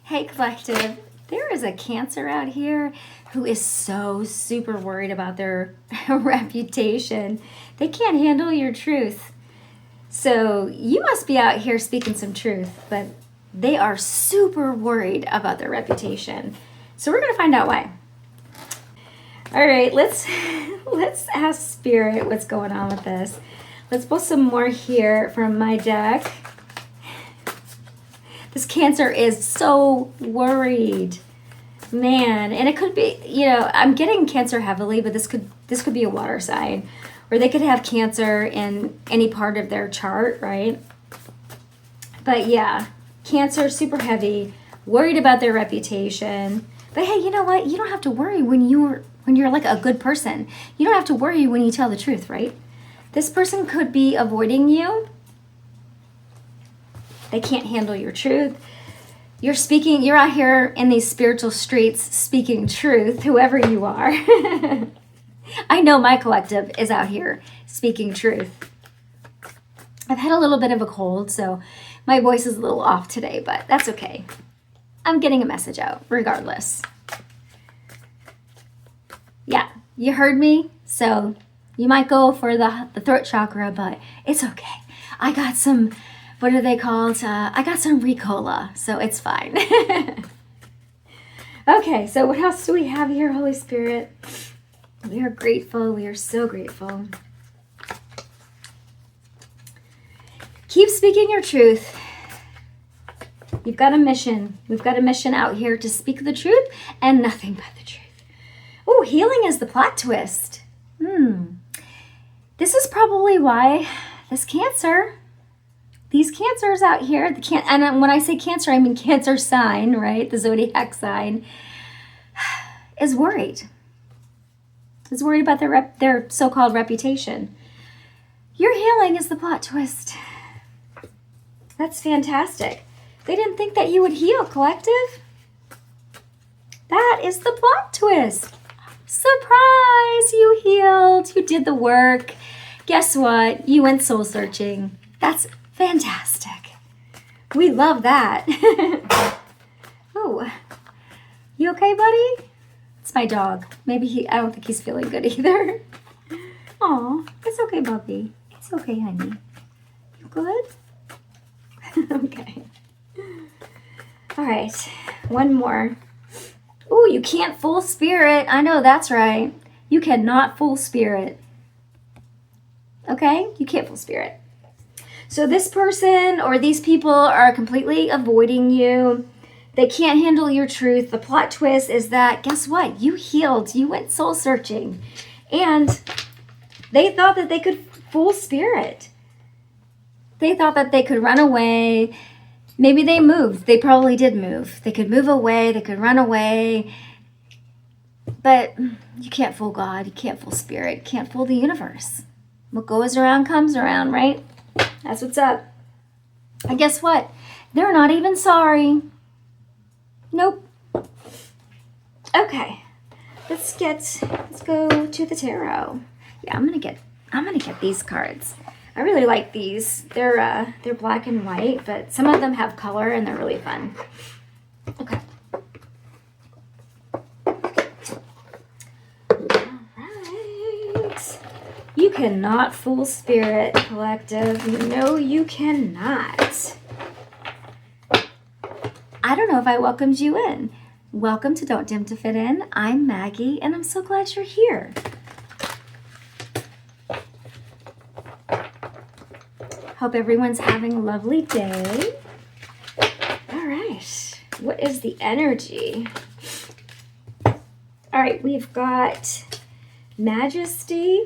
Hey, collective. There is a Cancer out here who is so super worried about their reputation. They can't handle your truth. So you must be out here speaking some truth, but they are super worried about their reputation. So we're going to find out why. All right, let's ask Spirit what's going on with this. Let's pull some more here from my deck. This Cancer is so worried, man. And it could be, I'm getting Cancer heavily, but this could be a water sign, or they could have Cancer in any part of their chart, right? But yeah, Cancer super heavy, worried about their reputation. But hey, you know what? You don't have to worry when you're like a good person. You don't have to worry when you tell the truth, right? This person could be avoiding you. They can't handle your truth. You're out here in these spiritual streets speaking truth, whoever you are. I know my collective is out here speaking truth. I've had a little bit of a cold, so my voice is a little off today, but that's okay. I'm getting a message out regardless. Yeah, you heard me, so you might go for the throat chakra, but it's okay. I got some... What are they called? I got some Ricola, so it's fine. Okay, so what else do we have here, Holy Spirit? We are grateful. We are so grateful. Keep speaking your truth. You've got a mission. We've got a mission out here to speak the truth and nothing but the truth. Oh, healing is the plot twist. This is probably why this Cancer... These Cancers out here, and when I say Cancer, I mean Cancer sign, right? The zodiac sign is worried. Is worried about their so-called reputation. Your healing is the plot twist. That's fantastic. They didn't think that you would heal, collective. That is the plot twist. Surprise! You healed. You did the work. Guess what? You went soul searching. That's fantastic. We love that. Oh, you okay, buddy? It's my dog. Maybe I don't think he's feeling good either. Aw, it's okay, Bubby. It's okay, honey. You good? Okay. All right, one more. Oh, you can't fool spirit. I know, that's right. You cannot fool spirit. Okay? You can't fool spirit. So this person or these people are completely avoiding you. They can't handle your truth. The plot twist is that, guess what? You healed. You went soul searching. And they thought that they could fool spirit. They thought that they could run away. Maybe they moved. They probably did move. They could move away. They could run away. But you can't fool God. You can't fool spirit. You can't fool the universe. What goes around comes around, right? That's what's up. And guess what? They're not even sorry. Nope. Okay. Let's go to the tarot. Yeah, I'm gonna get these cards. I really like these. They're black and white, but some of them have color and they're really fun. Okay. You cannot fool spirit, collective. No, you cannot. I don't know if I welcomed you in. Welcome to Don't Dim to Fit In. I'm Maggie, and I'm so glad you're here. Hope everyone's having a lovely day. All right. What is the energy? All right, we've got Majesty,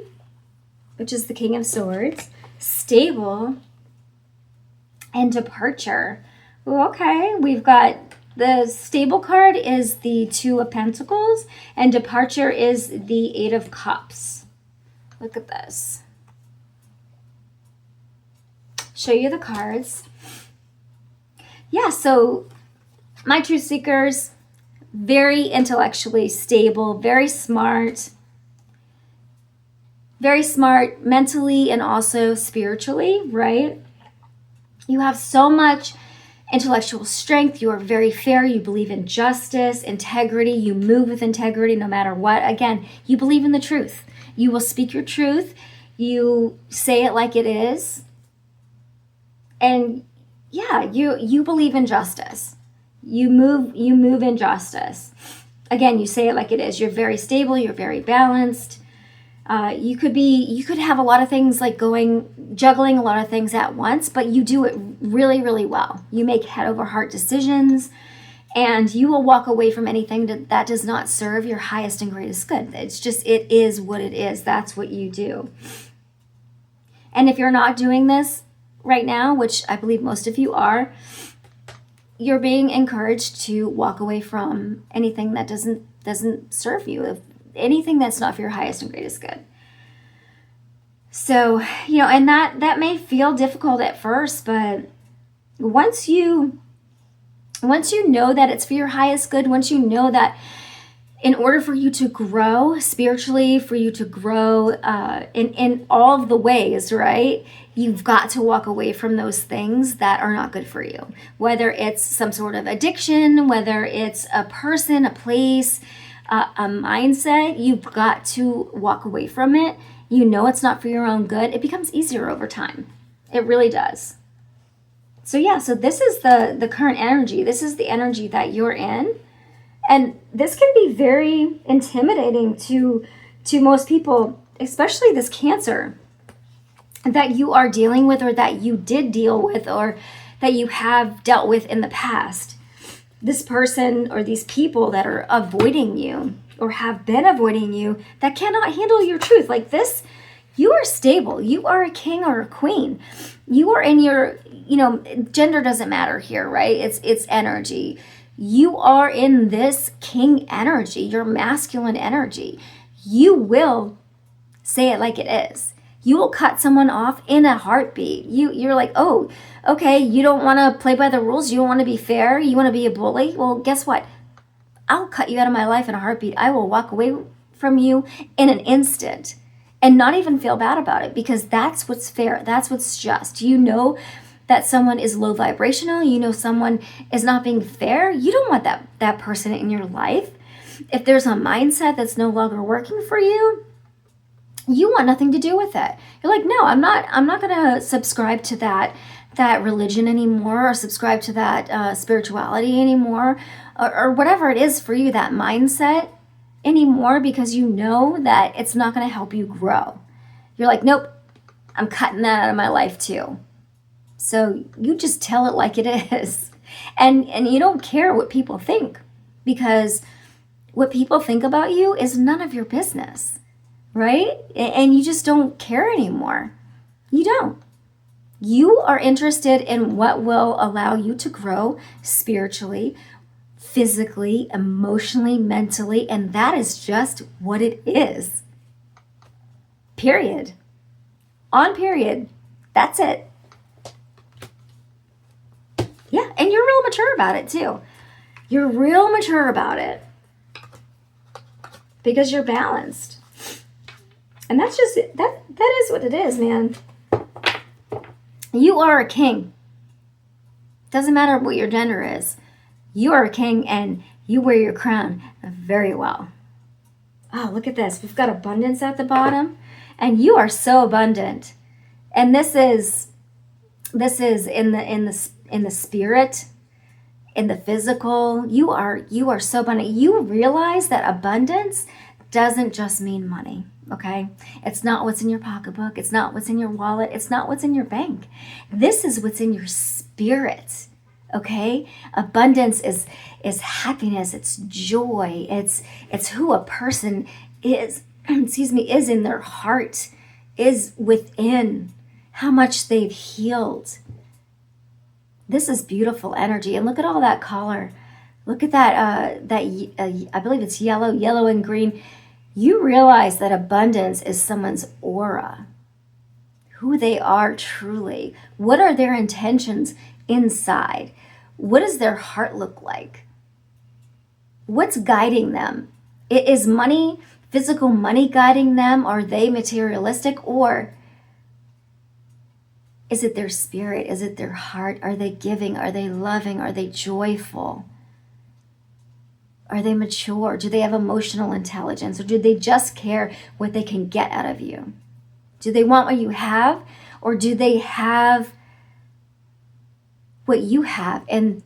which is the King of Swords, Stable, and Departure. Ooh, okay, we've got the Stable card is the Two of Pentacles, and Departure is the Eight of Cups. Look at this. Show you the cards. Yeah, so my Truth Seekers, very intellectually stable, very smart mentally and also spiritually, right? You have so much intellectual strength. You are very fair. You believe in justice, integrity. You move with integrity no matter what. Again, you believe in the truth. You will speak your truth. You say it like it is. And yeah, you believe in justice. You move in justice. Again, you say it like it is. You're very stable. You're very balanced. You could have a lot of things like juggling a lot of things at once, but you do it really, really well. You make head over heart decisions, and you will walk away from anything that does not serve your highest and greatest good. It is what it is. That's what you do. And if you're not doing this right now, which I believe most of you are, you're being encouraged to walk away from anything that doesn't serve you, anything that's not for your highest and greatest good. So, and that may feel difficult at first, but once you know that it's for your highest good, once you know that in order for you to grow spiritually, for you to grow in all of the ways, right, you've got to walk away from those things that are not good for you. Whether it's some sort of addiction, whether it's a person, a place, a mindset, you've got to walk away from it. You know it's not for your own good. It becomes easier over time. It really does. So this is the current energy. This is the energy that you're in. And this can be very intimidating to most people, especially this Cancer that you are dealing with, or that you did deal with, or that you have dealt with in the past. This person or these people that are avoiding you or have been avoiding you, that cannot handle your truth. Like this, you are stable. You are a king or a queen. You are in your, gender doesn't matter here, right? It's energy. You are in this king energy, your masculine energy. You will say it like it is. You will cut someone off in a heartbeat. You're like, oh, okay, you don't want to play by the rules. You don't want to be fair. You want to be a bully. Well, guess what? I'll cut you out of my life in a heartbeat. I will walk away from you in an instant and not even feel bad about it, because that's what's fair. That's what's just. You know that someone is low vibrational, someone is not being fair. You don't want that person in your life. If there's a mindset that's no longer working for you, you want nothing to do with it. You're like, no, I'm not going to subscribe to that religion anymore, or subscribe to that spirituality anymore, or whatever it is for you, that mindset anymore, because you know that it's not going to help you grow. You're like, nope, I'm cutting that out of my life too. So you just tell it like it is. And you don't care what people think, because what people think about you is none of your business, right? And you just don't care anymore. You don't. You are interested in what will allow you to grow spiritually, physically, emotionally, mentally, and that is just what it is. Period. On period. That's it. Yeah, and you're real mature about it too. You're real mature about it because you're balanced. And that's just it. That is what it is, man. You are a king. Doesn't matter what your gender is. You are a king, and you wear your crown very well. Oh, look at this. We've got abundance at the bottom, and you are so abundant. And this is in the spirit, in the physical. You are so abundant. You realize that abundance doesn't just mean money, okay? It's not what's in your pocketbook. It's not what's in your wallet. It's not what's in your bank. This is what's in your spirit, okay? Abundance is happiness. It's joy. It's who a person is, is in their heart, is within, how much they've healed. This is beautiful energy. And look at all that color. Look at that, I believe it's yellow and green. You realize that abundance is someone's aura, who they are truly. What are their intentions inside? What does their heart look like? What's guiding them? Is money, physical money guiding them? Are they materialistic? Or Is it their spirit? Is it their heart? Are they giving? Are they loving? Are they joyful? Are they mature? Do they have emotional intelligence? Or do they just care what they can get out of you? Do they want what you have? Or do they have what you have in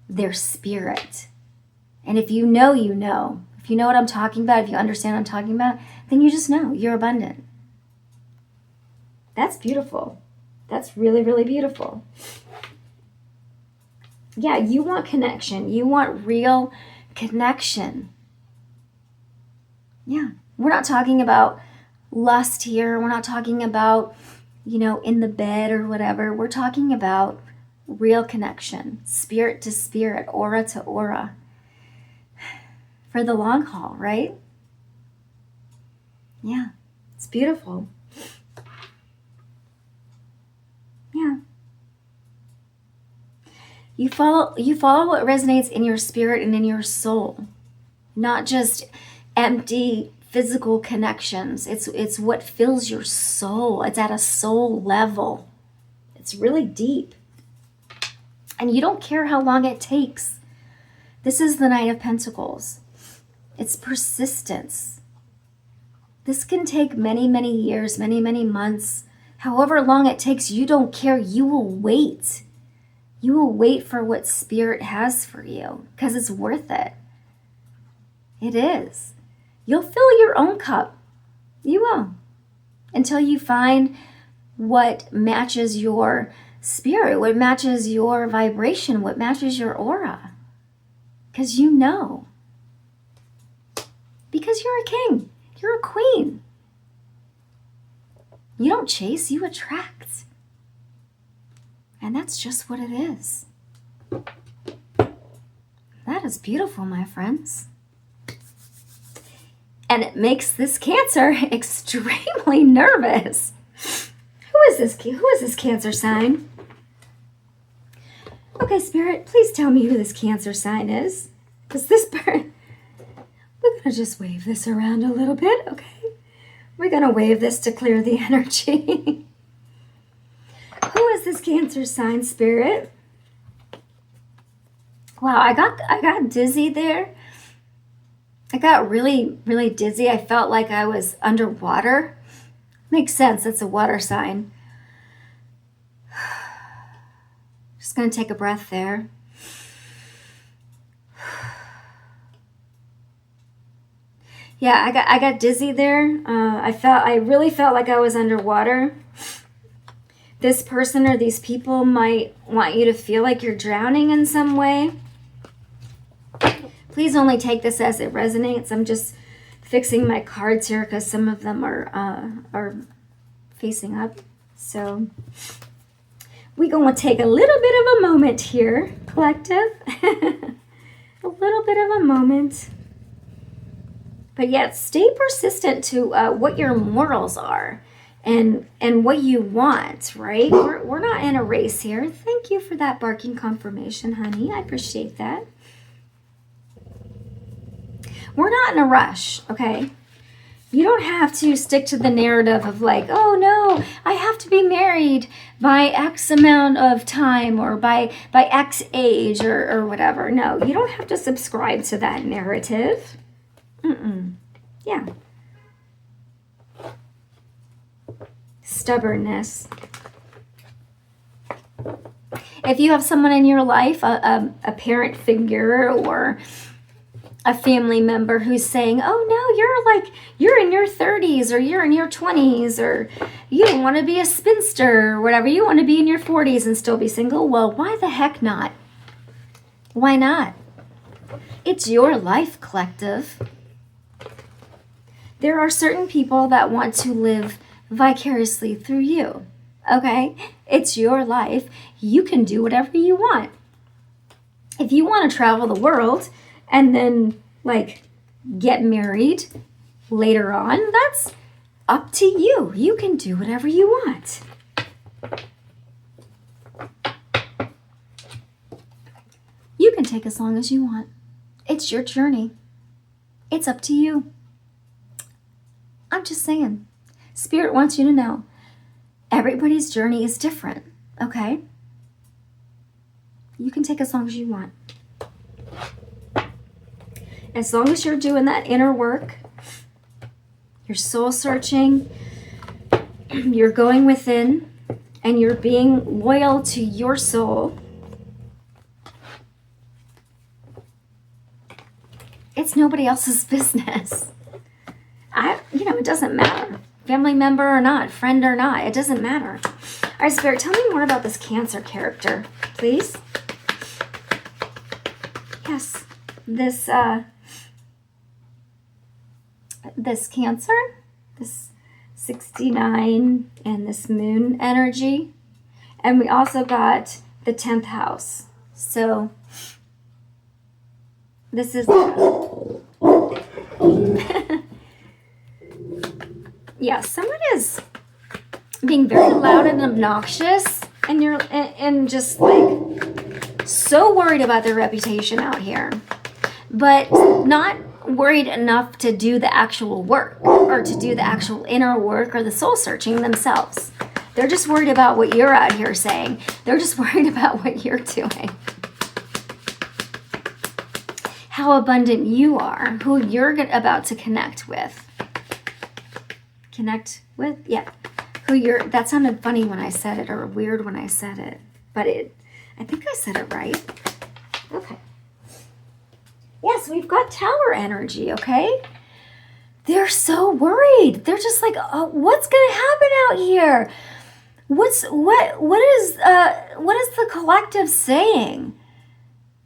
their spirit? And if you know, you know. If you know what I'm talking about, if you understand what I'm talking about, then you just know you're abundant. That's beautiful. That's really, really beautiful. Yeah, you want connection. You want real connection. Yeah. We're not talking about lust here. We're not talking about, in the bed or whatever. We're talking about real connection, spirit to spirit, aura to aura, for the long haul, right? Yeah, it's beautiful. Yeah. You follow what resonates in your spirit and in your soul, not just empty physical connections. It's what fills your soul. It's at a soul level. It's really deep. And you don't care how long it takes. This is the Knight of Pentacles. It's persistence. This can take many, many years, many, many months. However long it takes, you don't care. You will wait. You will wait for what Spirit has for you because it's worth it. It is. You'll fill your own cup. You will. Until you find what matches your spirit, what matches your vibration, what matches your aura. Because you know. Because you're a king. You're a queen. You don't chase, you attract. And that's just what it is. That is beautiful, my friends. And it makes this Cancer extremely nervous. Who is this Cancer sign? Okay, Spirit, please tell me who this Cancer sign is. Because this bird, we're going to just wave this around a little bit, okay? We're going to wave this to clear the energy. Who is this Cancer sign, Spirit? Wow, I got dizzy there. I got really, really dizzy. I felt like I was underwater. Makes sense. It's a water sign. Just going to take a breath there. Yeah, I got dizzy there. I really felt like I was underwater. This person or these people might want you to feel like you're drowning in some way. Please only take this as it resonates. I'm just fixing my cards here because some of them are facing up. So we're going to take a little bit of a moment here, collective. A little bit of a moment. But yet stay persistent to what your morals are and what you want, right? We're not in a race here. Thank you for that barking confirmation, honey. I appreciate that. We're not in a rush, okay? You don't have to stick to the narrative of like, oh no, I have to be married by X amount of time or by X age or whatever. No, you don't have to subscribe to that narrative. Yeah. Stubbornness. If you have someone in your life, a parent figure or a family member who's saying, oh no, you're in your 30s or you're in your 20s or you don't want to be a spinster or whatever, you want to be in your 40s and still be single, well, why the heck not? Why not? It's your life, collective. There are certain people that want to live vicariously through you, okay? It's your life. You can do whatever you want. If you want to travel the world and then, get married later on, that's up to you. You can do whatever you want. You can take as long as you want. It's your journey. It's up to you. I'm just saying. Spirit wants you to know everybody's journey is different. Okay? You can take as long as you want. As long as you're doing that inner work, you're soul searching, you're going within, and you're being loyal to your soul, it's nobody else's business. It doesn't matter. Family member or not, friend or not, it doesn't matter. All right, Spirit, tell me more about this Cancer character, please. Yes, this Cancer, this 69 and this moon energy. And we also got the 10th house. So this is yeah, someone is being very loud and obnoxious, and you're and just like so worried about their reputation out here, but not worried enough to do the actual work or to do the actual inner work or the soul searching themselves. They're just worried about what you're out here saying. They're just worried about what you're doing. How abundant you are, who you're about to connect with. Yeah. That sounded funny when I said it, or weird when I said it, but I think I said it right. Okay. Yes, we've got Tower energy, okay? They're so worried. They're just like, oh, what's going to happen out here? What is the collective saying?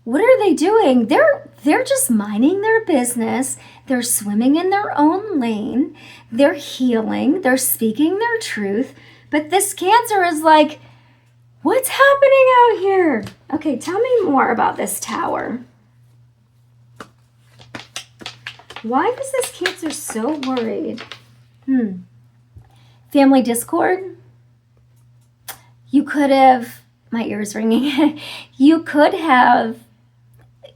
What are they doing? They're just minding their business. They're swimming in their own lane. They're healing. They're speaking their truth. But this Cancer is like, what's happening out here? Okay, tell me more about this Tower. Why is this Cancer so worried? Family discord? You could have, my ear's ringing, you could have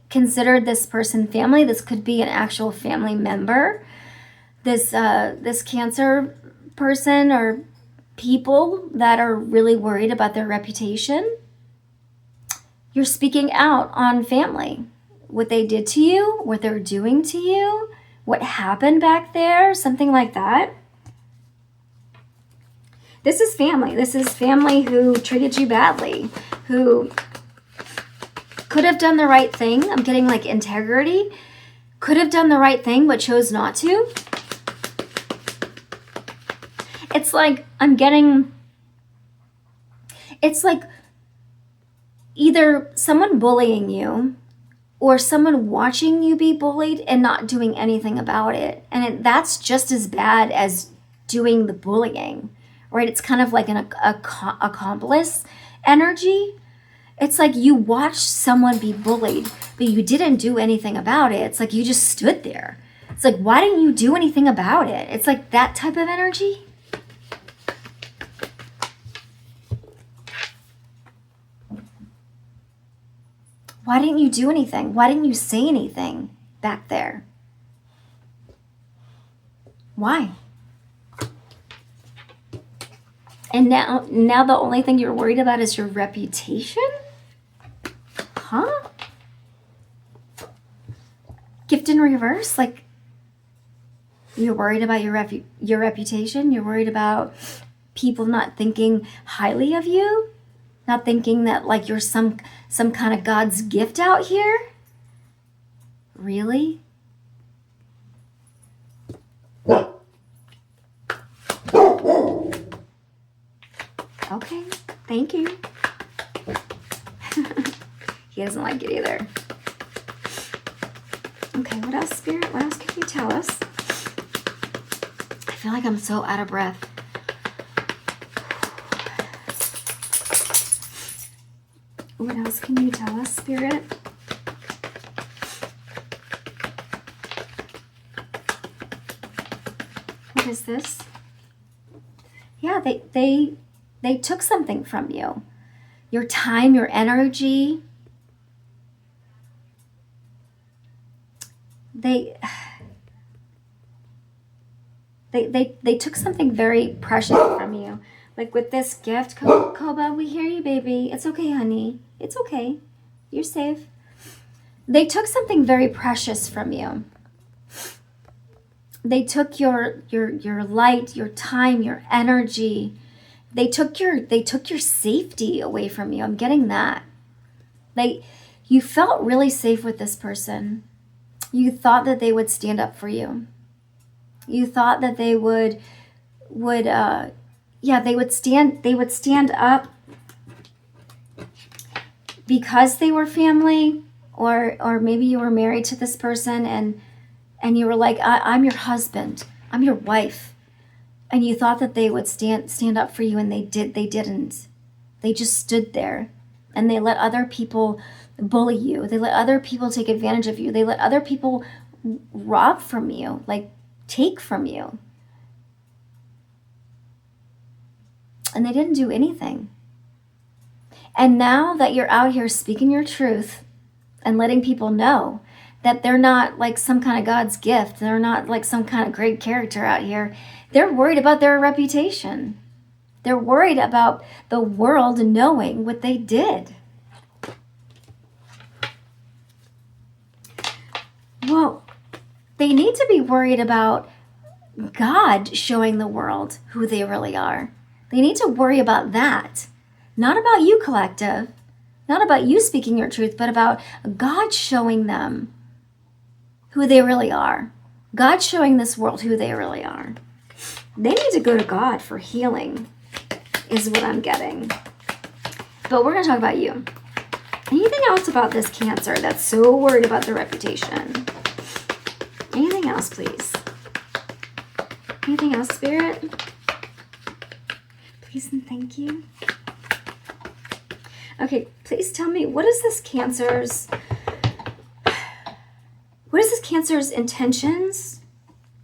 considered this person family. This could be an actual family member. This Cancer person or people that are really worried about their reputation. You're speaking out on family. What they did to you, what they're doing to you, what happened back there, something like that. This is family. This is family who treated you badly, who could have done the right thing. I'm getting like integrity. Could have done the right thing, but chose not to. It's like it's like either someone bullying you or someone watching you be bullied and not doing anything about it. And that's just as bad as doing the bullying, right? It's kind of like an accomplice energy. It's like you watched someone be bullied, but you didn't do anything about it. It's like you just stood there. It's like, why didn't you do anything about it? It's like that type of energy. Why didn't you do anything? Why didn't you say anything back there? Why? And now the only thing you're worried about is your reputation? Huh? Gift in reverse? Like, you're worried about your reputation? You're worried about people not thinking highly of you? Not thinking that like you're some kind of God's gift out here? Really? Okay, thank you. He doesn't like it either. Okay, what else, Spirit? What else can you tell us? I feel like I'm so out of breath. What else can you tell us, Spirit? What is this? Yeah, they took something from you. Your time, your energy. They took something very precious from you. Like with this gift, Koba, we hear you, baby. It's okay, honey. It's okay. You're safe. They took something very precious from you. They took your light, your time, your energy. They took your safety away from you. I'm getting that. You felt really safe with this person. You thought that they would stand up for you. You thought that they would stand up because they were family, or maybe you were married to this person and you were like, I'm your husband, I'm your wife. And you thought that they would stand up for you, and they didn't. They just stood there, and they let other people bully you. They let other people take advantage of you. They let other people rob from you, like take from you. And they didn't do anything. And now that you're out here speaking your truth and letting people know that they're not like some kind of God's gift, they're not like some kind of great character out here, they're worried about their reputation. They're worried about the world knowing what they did. Well, they need to be worried about God showing the world who they really are. They need to worry about that. Not about you, collective. Not about you speaking your truth, but about God showing them who they really are. God showing this world who they really are. They need to go to God for healing, is what I'm getting. But we're going to talk about you. Anything else about this Cancer that's so worried about their reputation? Anything else, please? Anything else, Spirit? Please and thank you. Okay, please tell me, what is this Cancer's intentions?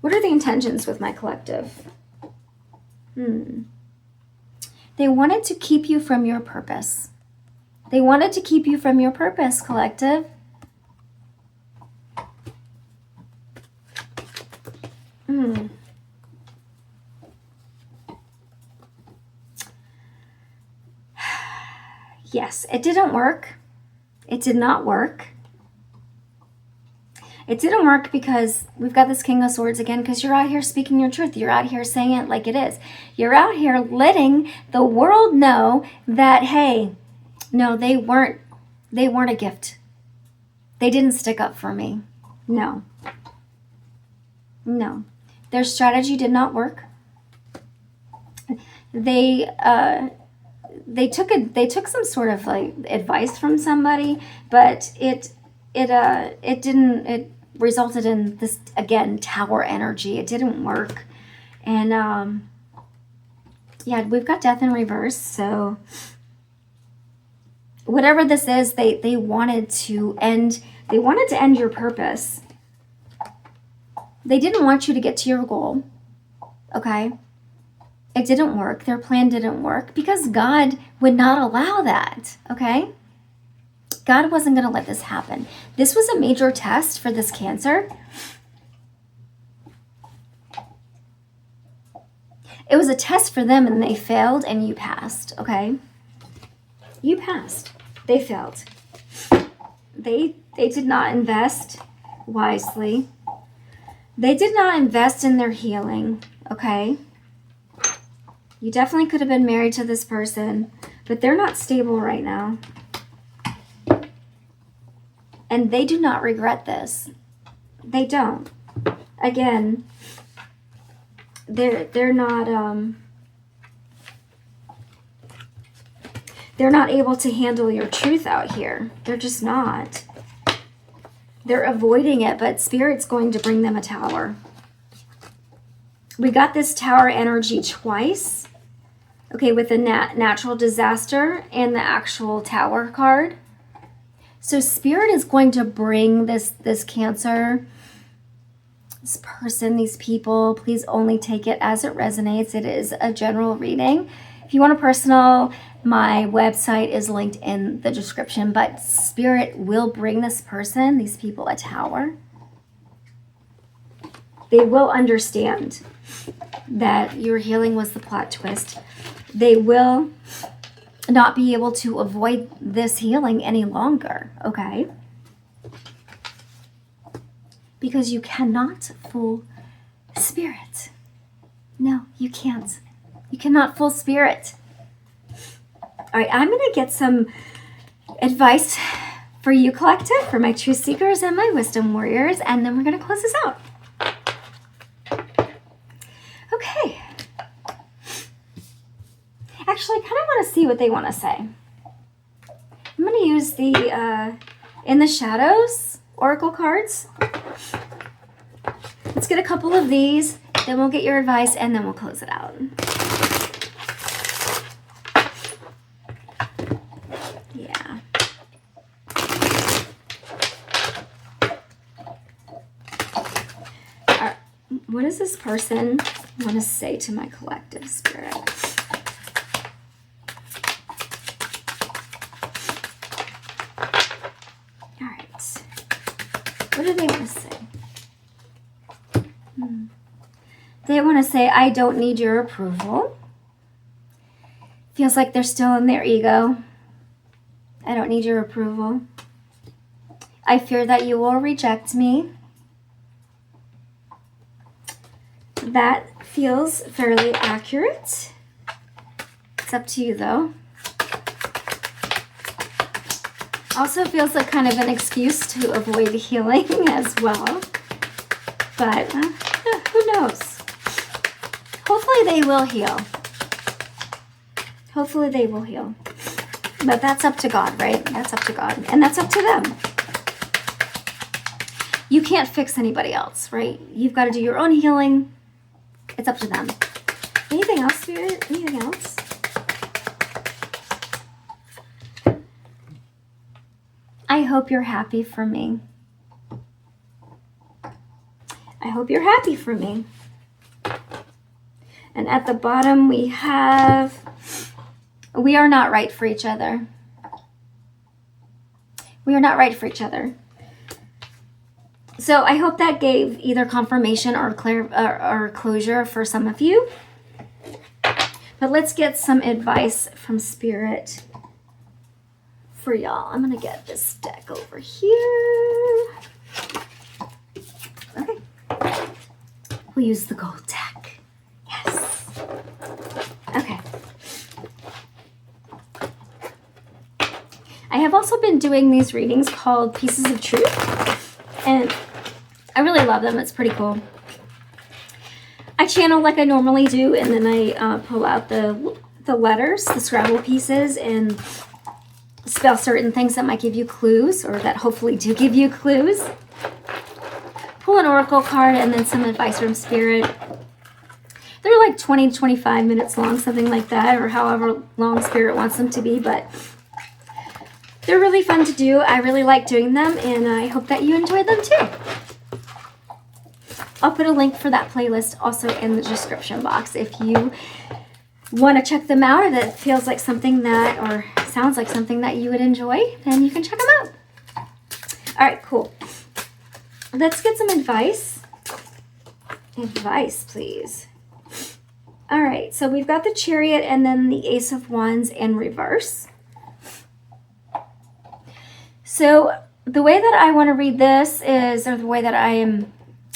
What are the intentions with my collective? They wanted to keep you from your purpose. They wanted to keep you from your purpose, collective. Yes, it didn't work. It did not work. It didn't work because we've got this King of Swords again, because you're out here speaking your truth. You're out here saying it like it is. You're out here letting the world know that, hey, no, they weren't a gift. They didn't stick up for me. No. Their strategy did not work. They took some sort of like advice from somebody, but it resulted in this, again, tower energy. It didn't work. And we've got death in reverse. So whatever this is, they wanted to end your purpose. They didn't want you to get to your goal. Okay? It didn't work. Their plan didn't work because God would not allow that. Okay? God wasn't going to let this happen. This was a major test for this Cancer. It was a test for them, and they failed, and you passed, okay? You passed. They failed. They did not invest wisely. They did not invest in their healing, okay? You definitely could have been married to this person, but they're not stable right now. And they do not regret this. They don't. Again, they're not able to handle your truth out here. They're just not. They're avoiding it, but Spirit's going to bring them a tower. We got this tower energy twice. Okay, with the natural disaster and the actual tower card. So Spirit is going to bring this Cancer, this person, these people. Please only take it as it resonates. It is a general reading. If you want a personal, my website is linked in the description. But Spirit will bring this person, these people, a tower. They will understand that your healing was the plot twist. They will not be able to avoid this healing any longer, okay? Because you cannot fool spirit. No, you can't. You cannot fool spirit. All right, I'm going to get some advice for you, collective, for my truth seekers and my wisdom warriors, and then we're going to close this out. Okay. Actually, I kind of want to see what they want to say. I'm going to use the In the Shadows oracle cards. Let's get a couple of these, then we'll get your advice, and then we'll close it out. Yeah. All right. What does this person want to say to my collective spirit? All right. What do they want to say? They want to say, I don't need your approval. Feels like they're still in their ego. I don't need your approval. I fear that you will reject me. That feels fairly accurate. It's up to you, though. Also feels like kind of an excuse to avoid healing as well. But who knows? Hopefully they will heal. Hopefully they will heal. But that's up to God, right? That's up to God. And that's up to them. You can't fix anybody else, right? You've got to do your own healing. It's up to them. Anything else, Spirit? Anything else? I hope you're happy for me. I hope you're happy for me. And at the bottom we have, we are not right for each other. We are not right for each other. So I hope that gave either confirmation or closure for some of you. But let's get some advice from Spirit for y'all. I'm going to get this deck over here. Okay. We'll use the gold deck. Yes. Okay. I have also been doing these readings called Pieces of Truth, and I really love them. It's pretty cool. I channel like I normally do, and then I pull out the letters, the Scrabble pieces, and spell certain things that might give you clues, or that hopefully do give you clues. Pull an oracle card, and then some advice from Spirit. They're like 20 to 25 minutes long, something like that, or however long Spirit wants them to be, but they're really fun to do. I really like doing them, and I hope that you enjoy them too. I'll put a link for that playlist also in the description box. If you want to check them out, if it feels like something that, or sounds like something that you would enjoy, then you can check them out. All right, cool. Let's get some advice. Advice, please. All right, so we've got the Chariot and then the Ace of Wands in reverse. So the way that I want to read this is, or the way that I am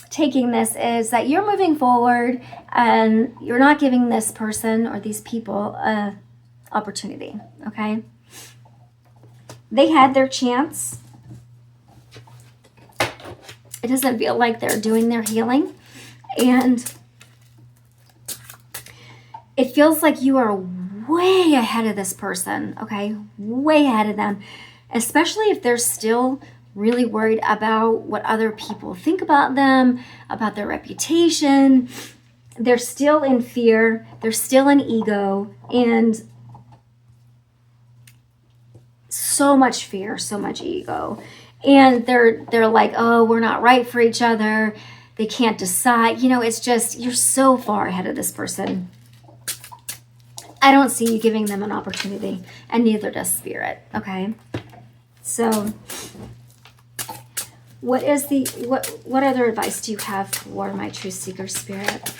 taking this is that you're moving forward and you're not giving this person or these people a opportunity, okay? They had their chance. It doesn't feel like they're doing their healing, and it feels like you are way ahead of this person, okay? Way ahead of them, especially if they're still really worried about what other people think about them, about their reputation. They're still in fear. They're still in ego, and so much fear, so much ego. And they're like, oh, we're not right for each other. They can't decide. You know, it's just, you're so far ahead of this person. I don't see you giving them an opportunity, and neither does Spirit, okay? So what other advice do you have for my Truth Seeker Spirit?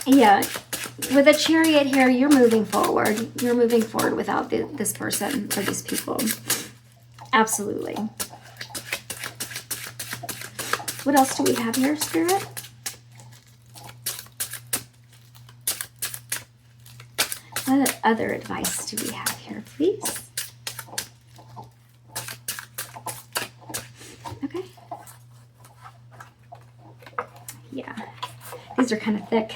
Yeah, with a Chariot here, you're moving forward. You're moving forward without this person or these people. Absolutely. What else do we have here, Spirit? What other advice do we have here, please? Okay. Yeah, these are kind of thick.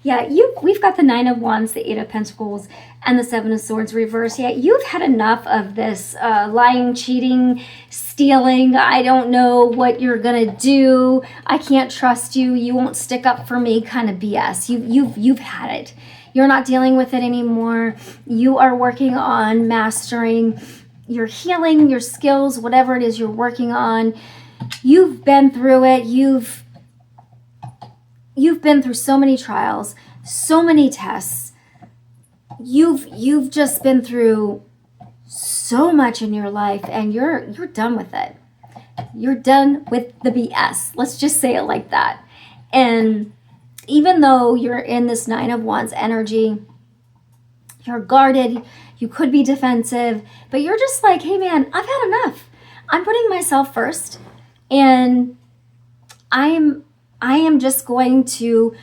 Yeah, we've got the Nine of Wands, the Eight of Pentacles, and the Seven of Swords reversed. Yeah, you've had enough of this lying, cheating, stealing. I don't know what you're gonna do. I can't trust you. You won't stick up for me. Kind of BS. You've had it. You're not dealing with it anymore. You are working on mastering your healing, your skills, whatever it is you're working on. You've been through it. You've been through so many trials, so many tests. You've just been through so much in your life, and you're done with it. You're done with the BS. Let's just say it like that. And even though you're in this Nine of Wands energy, you're guarded, you could be defensive, but you're just like, hey man, I've had enough. I'm putting myself first, and I am just going to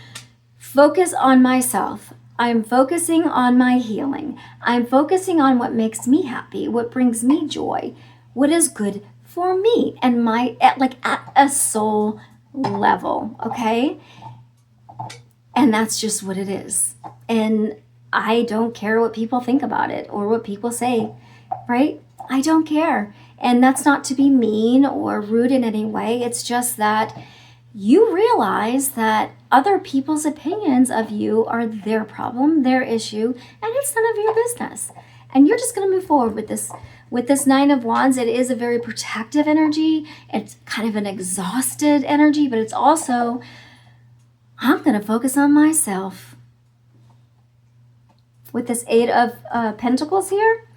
focus on myself. I'm focusing on my healing. I'm focusing on what makes me happy, what brings me joy, what is good for me and at a soul level, okay? And that's just what it is. And I don't care what people think about it or what people say, right? I don't care. And that's not to be mean or rude in any way. It's just that you realize that other people's opinions of you are their problem, their issue, and it's none of your business. And you're just going to move forward with this. With this Nine of Wands, it is a very protective energy. It's kind of an exhausted energy, but it's also, I'm going to focus on myself. With this Eight of Pentacles here,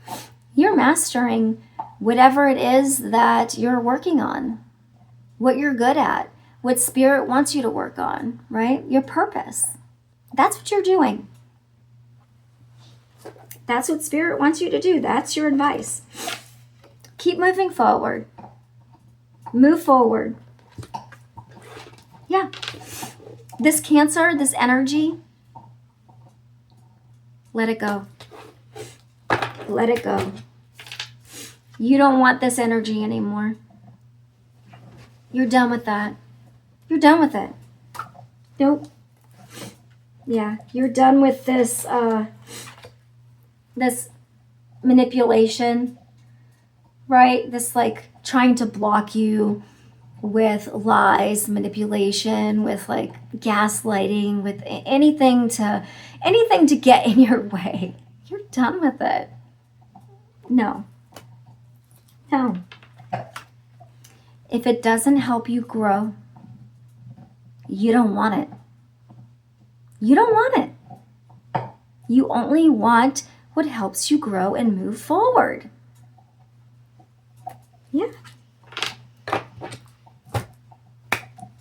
you're mastering whatever it is that you're working on, what you're good at, what Spirit wants you to work on, right? Your purpose. That's what you're doing. That's what Spirit wants you to do. That's your advice. Keep moving forward. Move forward. Yeah. This Cancer, this energy, let it go. Let it go. You don't want this energy anymore. You're done with that. You're done with it. Nope. Yeah, you're done with this this manipulation, right? This like trying to block you with lies, manipulation, with like gaslighting, with anything to get in your way. You're done with it. No. No. If it doesn't help you grow, you don't want it. You don't want it. You only want what helps you grow and move forward. Yeah.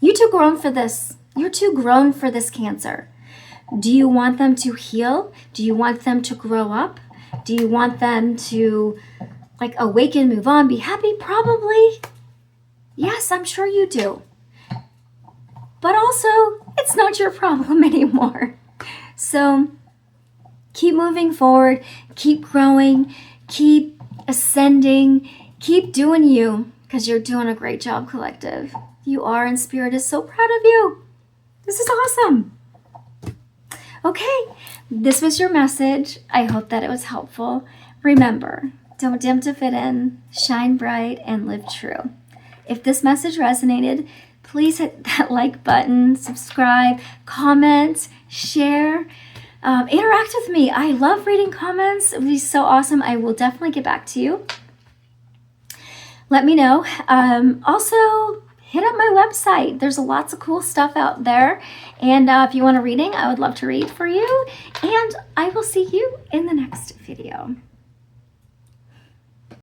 You're too grown for this. You're too grown for this, Cancer. Do you want them to heal? Do you want them to grow up? Do you want them to like awaken, move on, be happy? Probably. Yes, I'm sure you do. But also, it's not your problem anymore. So keep moving forward, keep growing, keep ascending, keep doing you, because you're doing a great job, Collective. You are, and Spirit is so proud of you. This is awesome. Okay, this was your message. I hope that it was helpful. Remember, don't dim to fit in, shine bright, and live true. If this message resonated, please hit that like button, subscribe, comment, share, interact with me. I love reading comments. It would be so awesome. I will definitely get back to you. Let me know. Also, hit up my website. There's lots of cool stuff out there. And if you want a reading, I would love to read for you. And I will see you in the next video.